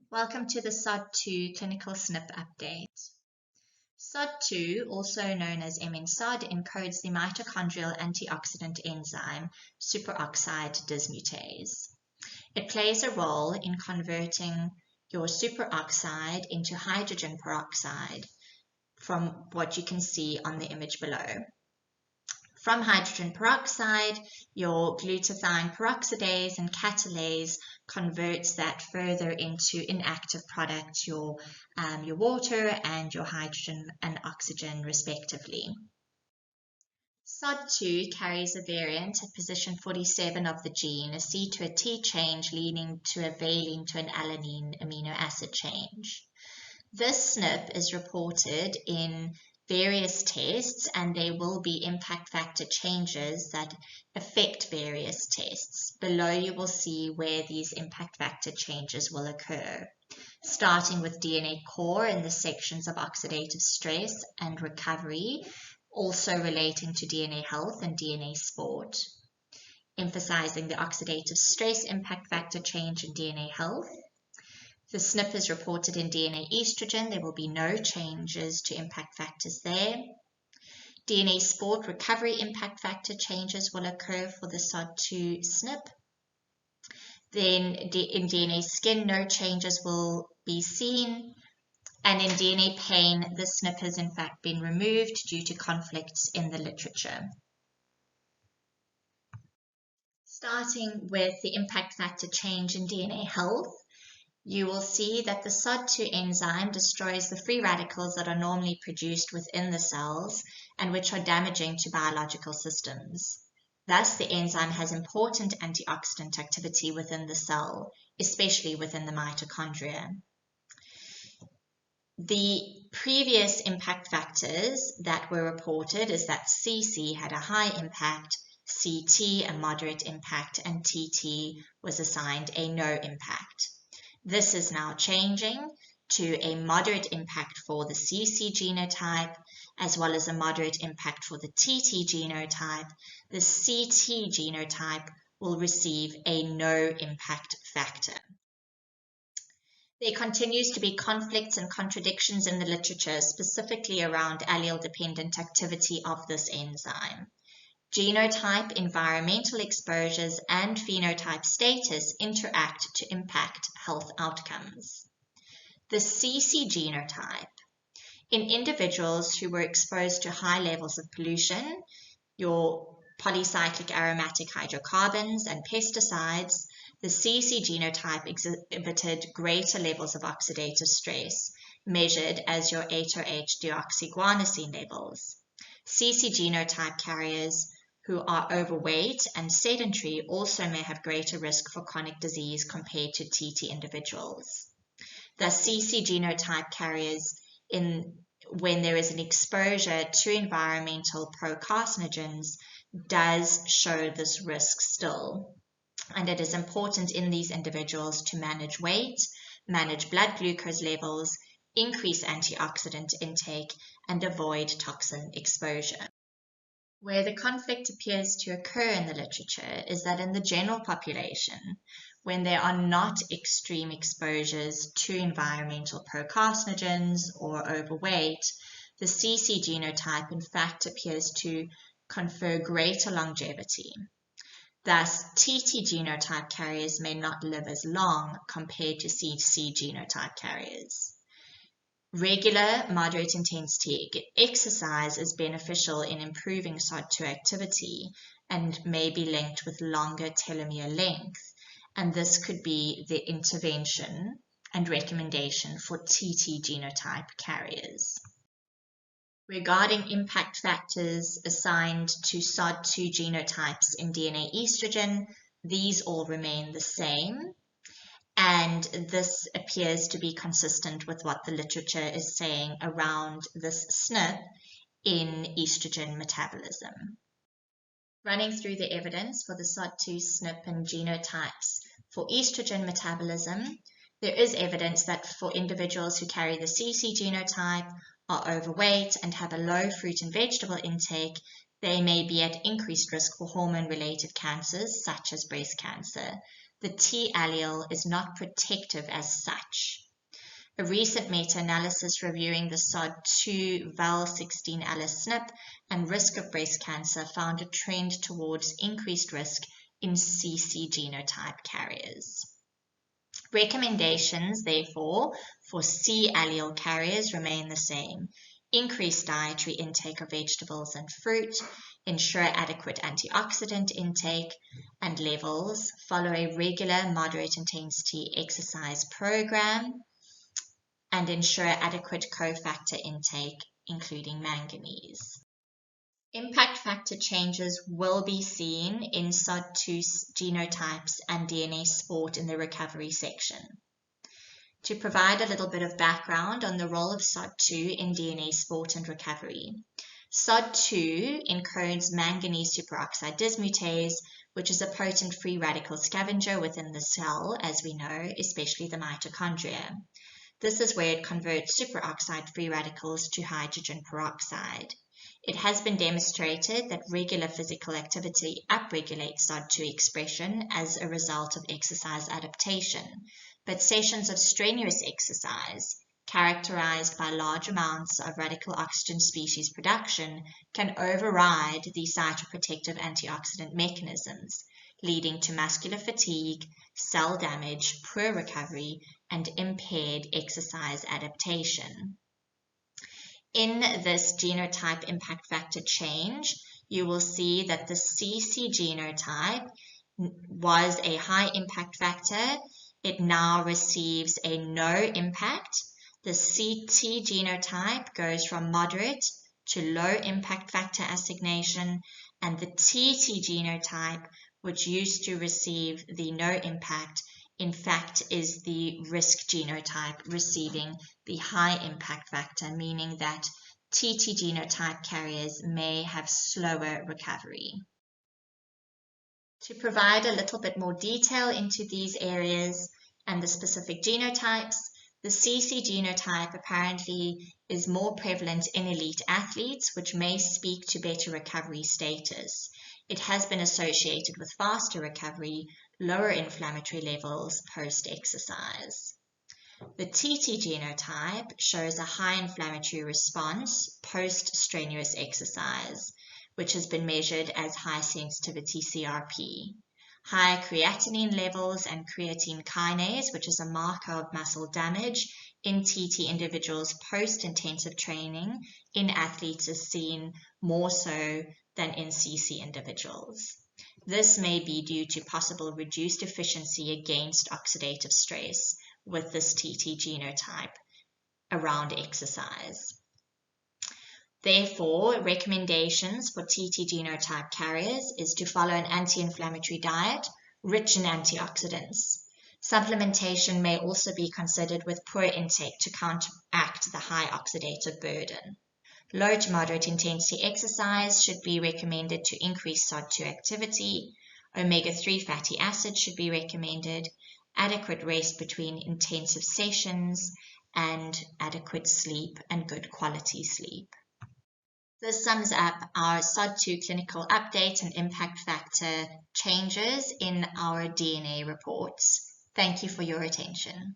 Welcome to the SOD2 clinical SNP update. SOD2, also known as MnSOD, encodes the mitochondrial antioxidant enzyme superoxide dismutase. It plays a role in converting your superoxide into hydrogen peroxide from what you can see on the image below. From hydrogen peroxide, your glutathione peroxidase and catalase converts that further into inactive products, your water and your hydrogen and oxygen respectively. SOD2 carries a variant at position 47 of the gene, a C to a T change leading to a valine to an alanine amino acid change. This SNP is reported in various tests, and there will be impact factor changes that affect various tests. Below you will see where these impact factor changes will occur, starting with DNA core in the sections of oxidative stress and recovery, also relating to DNA health and DNA sport, emphasizing the oxidative stress impact factor change in DNA health. The SNP is reported in DNA estrogen. There will be no changes to impact factors there. DNA sport recovery impact factor changes will occur for the SOD2 SNP. Then in DNA skin, no changes will be seen. And in DNA pain, the SNP has in fact been removed due to conflicts in the literature. Starting with the impact factor change in DNA health, you will see that the SOD2 enzyme destroys the free radicals that are normally produced within the cells and which are damaging to biological systems. Thus, the enzyme has important antioxidant activity within the cell, especially within the mitochondria. The previous impact factors that were reported is that CC had a high impact, CT a moderate impact, and TT was assigned a no impact. This is now changing to a moderate impact for the CC genotype, as well as a moderate impact for the TT genotype. The CT genotype will receive a no impact factor. There continues to be conflicts and contradictions in the literature, specifically around allele-dependent activity of this enzyme. Genotype, environmental exposures, and phenotype status interact to impact health outcomes. The CC genotype. In individuals who were exposed to high levels of pollution, your polycyclic aromatic hydrocarbons and pesticides, the CC genotype exhibited greater levels of oxidative stress, measured as your 8-OH deoxyguanosine levels. CC genotype carriers who are overweight and sedentary also may have greater risk for chronic disease compared to TT individuals. The CC genotype carriers, when there is an exposure to environmental procarcinogens, does show this risk still. And it is important in these individuals to manage weight, manage blood glucose levels, increase antioxidant intake, and avoid toxin exposure. Where the conflict appears to occur in the literature is that in the general population, when there are not extreme exposures to environmental procarcinogens or overweight, the CC genotype in fact appears to confer greater longevity. Thus, TT genotype carriers may not live as long compared to CC genotype carriers. Regular moderate intensity exercise is beneficial in improving SOD2 activity and may be linked with longer telomere length, and this could be the intervention and recommendation for TT genotype carriers. Regarding impact factors assigned to SOD2 genotypes in DNA estrogen, these all remain the same. And this appears to be consistent with what the literature is saying around this SNP in estrogen metabolism. Running through the evidence for the SOD2 SNP and genotypes for estrogen metabolism, there is evidence that for individuals who carry the CC genotype, are overweight, and have a low fruit and vegetable intake, they may be at increased risk for hormone-related cancers such as breast cancer. the T allele is not protective as such. A recent meta-analysis reviewing the SOD2 Val16 Ala16Val and risk of breast cancer found a trend towards increased risk in CC genotype carriers. Recommendations, therefore, for C allele carriers remain the same. Increase dietary intake of vegetables and fruit, ensure adequate antioxidant intake and levels, follow a regular moderate intensity exercise program, and ensure adequate cofactor intake, including manganese. Impact factor changes will be seen in SOD2 genotypes and DNA sport in the recovery section. To provide a little bit of background on the role of SOD2 in DNA sport and recovery. SOD2 encodes manganese superoxide dismutase, which is a potent free radical scavenger within the cell, as we know, especially the mitochondria. This is where it converts superoxide free radicals to hydrogen peroxide. It has been demonstrated that regular physical activity upregulates SOD2 expression as a result of exercise adaptation, but sessions of strenuous exercise, characterized by large amounts of radical oxygen species production, can override the cytoprotective antioxidant mechanisms, leading to muscular fatigue, cell damage, poor recovery, and impaired exercise adaptation. In this genotype impact factor change, you will see that the CC genotype was a high impact factor. It now receives a no impact. The CT genotype goes from moderate to low impact factor assignation, and the TT genotype, which used to receive the no impact, in fact is the risk genotype receiving the high impact factor, meaning that TT genotype carriers may have slower recovery. To provide a little bit more detail into these areas and the specific genotypes, the CC genotype apparently is more prevalent in elite athletes, which may speak to better recovery status. It has been associated with faster recovery, lower inflammatory levels post-exercise. The TT genotype shows a high inflammatory response post-strenuous exercise, which has been measured as high sensitivity CRP. High creatinine levels and creatine kinase, which is a marker of muscle damage in TT individuals post-intensive training in athletes, is seen more so than in CC individuals. This may be due to possible reduced efficiency against oxidative stress with this TT genotype around exercise. Therefore, recommendations for TT genotype carriers is to follow an anti-inflammatory diet rich in antioxidants. Supplementation may also be considered with poor intake to counteract the high oxidative burden. Low to moderate intensity exercise should be recommended to increase SOD2 activity. Omega-3 fatty acids should be recommended. Adequate rest between intensive sessions and adequate sleep and good quality sleep. This sums up our SOD2 clinical update and impact factor changes in our DNA reports. Thank you for your attention.